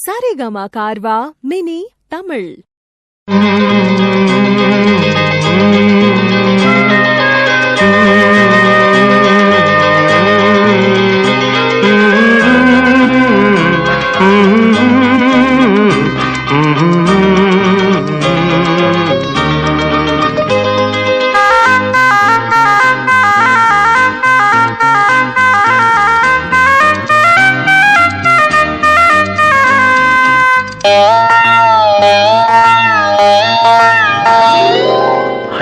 Saregama Carvaan mini Tamil.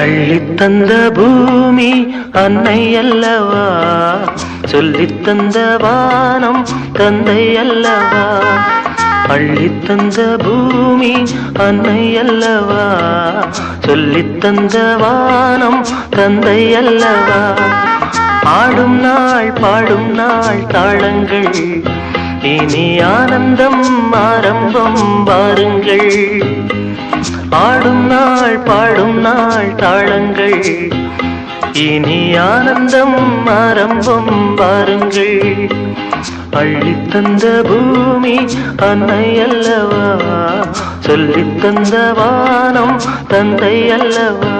அள்ளித்தந்த பூமி அன்னை அல்லவா, சொல்லித்தந்த வானம் தந்தை அல்லவா. அள்ளித்தந்த பூமி அன்னை அல்லவா, சொல்லித்தந்த வானம் தந்தை அல்லவா. ஆடும் நாள் பாடும் நாள் தாளங்கள், இனி ஆனந்தம் ஆரம்பம் வாருங்கள். ஆடும் நாள் பாடும் நாள் தாளங்கள், இனி ஆனந்தம் ஆரம்பம் வாருங்கள். அள்ளித்தந்த பூமி அன்னை அல்லவா, சொல்லித்தந்த வானம் தந்தை அல்லவா.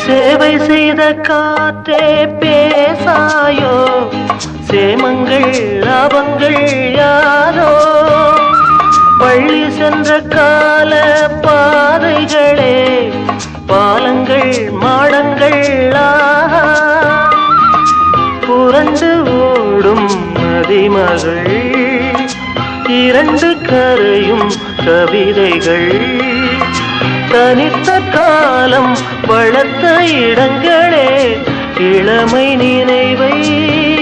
சேவை செய்த காற்றே பேசாயோ, சேமங்கள் லாபங்கள் யாரோ. பள்ளி சென்ற கால பாதைகளே, பாலங்கள் மாடங்கள் ஆஹா. புரண்டு ஓடும் நதிமகள், இரண்டு கரையும் கவிதைகள். தனித்த காலம் வளர்த்த இடங்களே, இளமை நினைவை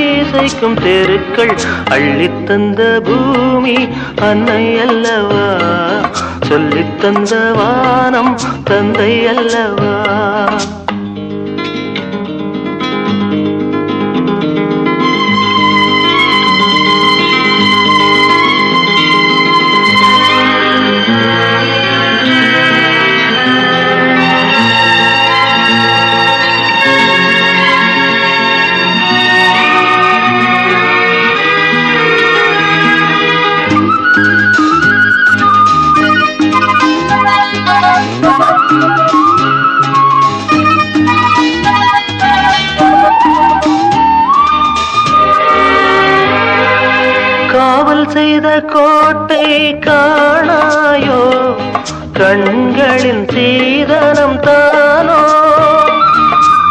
இசைக்கும் தெருக்கள். அள்ளித்தந்த பூமி அன்னை அல்லவா, சொல்லித்தந்த வானம் தந்தை அல்லவா. காவல் செய்த கோட்டை காணாயோ, கண்களின் சீதனம் தானோ.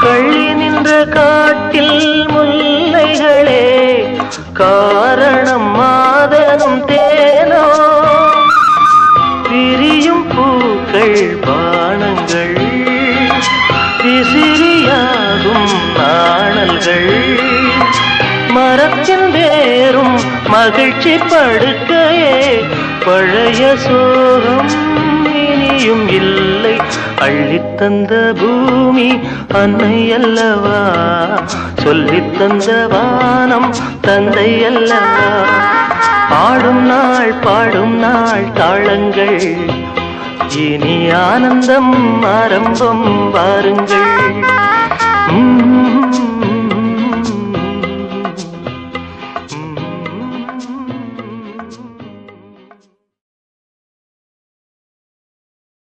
கள்ளி நின்ற காட்டில் முல்லைகளே, காரணம் மாதனும் தேனோ. விரியும் பூக்கள் பானங்கள், விசிறியாகும் நாணல்கள். மரத்தின் வேறும் மகிழ்ச்சி படுக்கையே, பழைய சோகம் இனியும் இல்லை. அள்ளித்தந்த பூமி அன்னை அல்லவா, சொல்லித்தந்த வானம் தந்தை அல்லவா. ஆடும் நாள் பாடும் நாள் தாளங்கள், இனி ஆனந்தம் ஆரம்பம் வாருங்கள்.